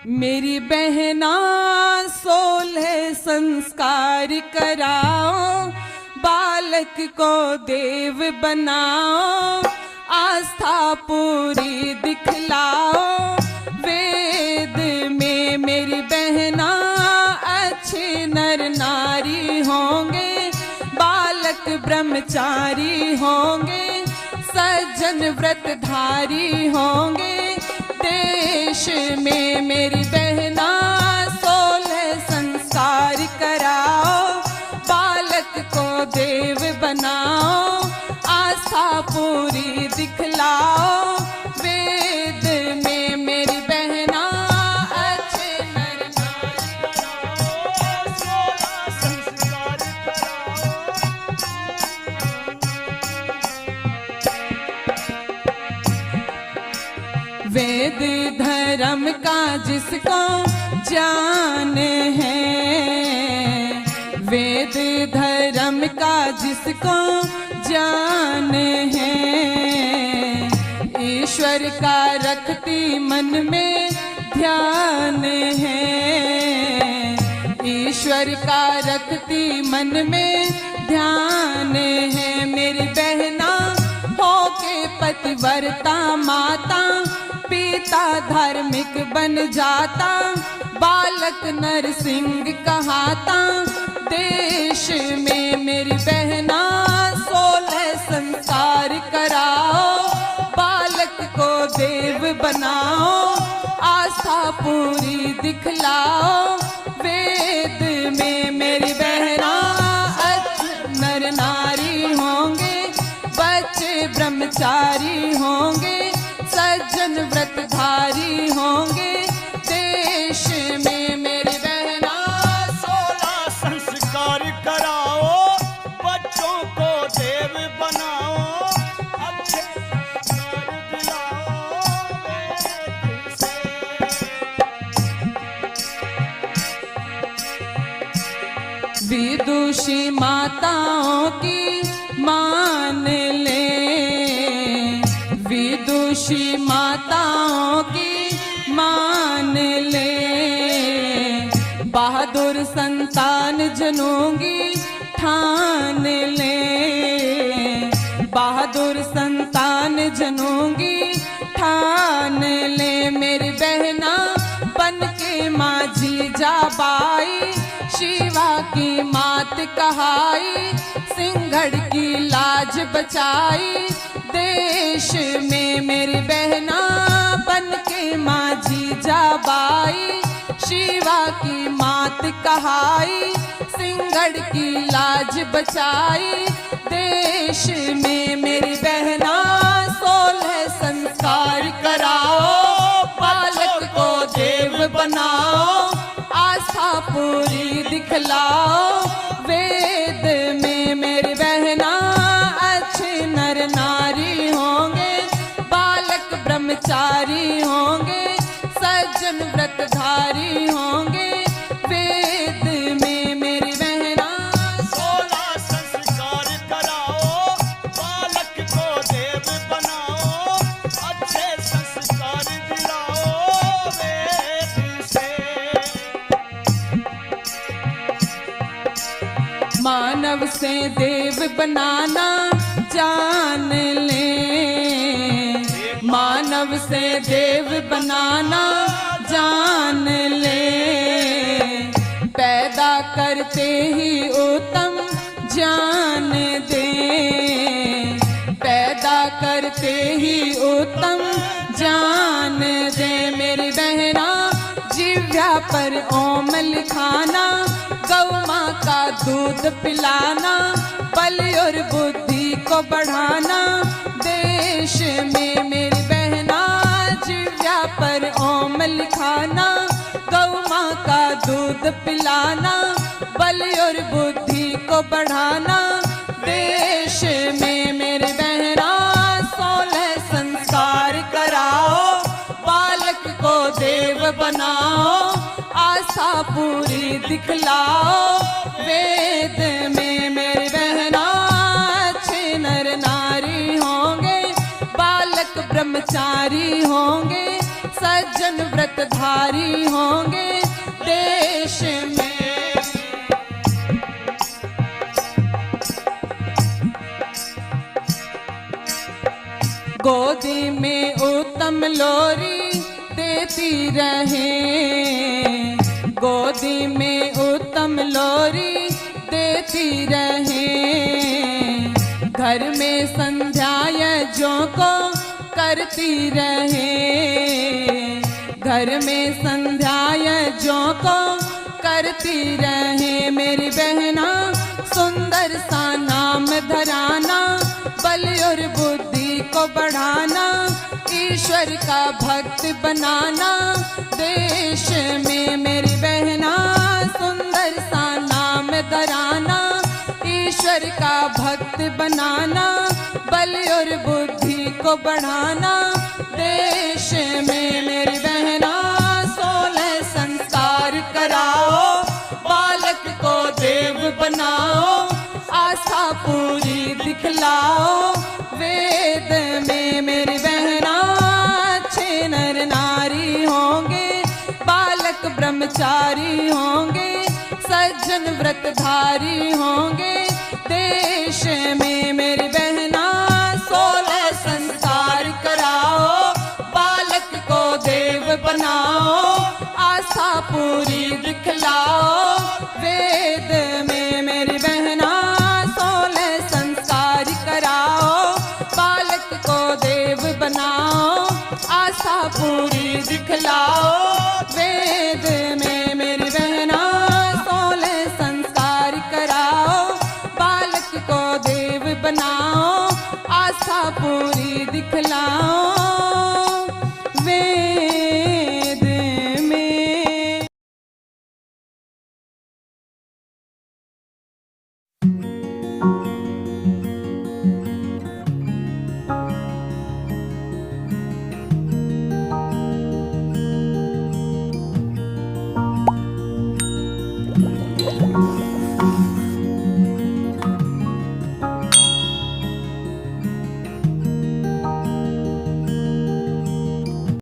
मेरी बहना 16 संस्कार कराओ, बालक को देव बनाओ, आस्था पूरी दिखलाओ। वेद में मेरी बहना अच्छे नर नारी होंगे, बालक ब्रह्मचारी होंगे, सज्जन व्रतधारी होंगे। देश में मेरी बहना 16 संस्कार कराओ, बालक को देव बनाओ, आस्था पूरी दिखलाओ। वेद में मेरी बहना अच्छे नर नारी बनाओ, 16 संस्कार वेद धर्म का जिसको ज्ञान है, वेद धर्म का जिसको ज्ञान है, ईश्वर का रखती मन में ध्यान है, ईश्वर का रखती मन में ध्यान है। मेरी बहना होके पतिव्रता माता, पिता धार्मिक बन जाता, बालक नरसिंह कहाता। देश में मेरी बहना 16 संस्कार कराओ, बालक को देव बनाओ, आस्था पूरी दिखलाओ। वेद में मेरी बहना नर नारी होंगे, बच्चे ब्रह्मचारी होंगे, सज्जन व्रतधारी होंगे। देश में मेरी बहना 16 संस्कार कराओ, बच्चों को देव बनाओ, अच्छे संस्कार दिलाओ वेद से। विदुषी माताओं की मान ले, विदुषी माताओं की मान ले, बहादुर संतान जनोगी ठान ले, बहादुर संतान जनोगी ठान ले। मेरी बहना बन के माझी जाबाई, शिवा की मात कहाई, सिंघड़ की लाज बचाई। देश में मेरी बहना बन के माझी जाबाई, शिवा की मात कहाई, सिंघड़ की लाज बचाई। देश में मेरी बहना 16 संस्कार कराओ, बालक को देव बनाओ, आस्था पूरी दिखलाओ। वेद में मेरी बहना अच्छे नर नारी होंगे, बालक ब्रह्मचारी होंगे, सज्जन व्रतधारी होंगे। वेद में मेरी बहना 16 संस्कार कराओ, बालक को देव बनाओ, अच्छे संस्कार दिलाओ वेद से। मानव से देव बनाना जान ले, मानव से देव बनाना जान ले, पैदा करते ही उत्तम जान दे, पैदा करते ही उत्तम जान दे। मेरी बहना जिह्वा पर ओम लिखाना, गौ माँ का दूध पिलाना, बल और बुद्धि को बढ़ाना। देश में मेरी बहना जिह्वा पर ओम लिखाना, गौ माँ का दूध पिलाना, बल और बुद्धि को बढ़ाना। देश में मेरी बहना 16 संस्कार कराओ, बालक को देव बनाओ, आस्था पूरी दिखलाओ। वेद में मेरी बहना अच्छे नर नारी होंगे, बालक ब्रह्मचारी होंगे, सज्जन सज्जन व्रतधारी होंगे देश में। गोदी में उत्तम लोरी देती रहे, गोदी में उत्तम लोरी देती रहे। घर में संध्या यज्ञों को करती रहे, घर में संध्या यज्ञों को करती रहे। मेरी बहना सुंदर सा नाम धराना, बल और बुद्धि को बढ़ाना, ईश्वर का भक्त बनाना देश में। मेरी बहना सुंदर सा नाम धराना, ईश्वर का भक्त बनाना, बल और बुद्धि को बढ़ाना देश में। मेरी बहना 16 संस्कार कराओ, बालक को देव बनाओ, आस्था पूरी दिखलाओ वेद में। मेरी बहना अच्छे नर नारी होंगे, बालक ब्रह्मचारी होंगे, सज्जन व्रतधारी होंगे देश में। मेरी बहना 16 संस्कार कराओ, बालक को देव बनाओ, आस्था पूरी दिखलाओ वेद में। मेरी बहना 16 संस्कार कराओ, बालक को देव बनाओ, आस्था पूरी दिखलाओ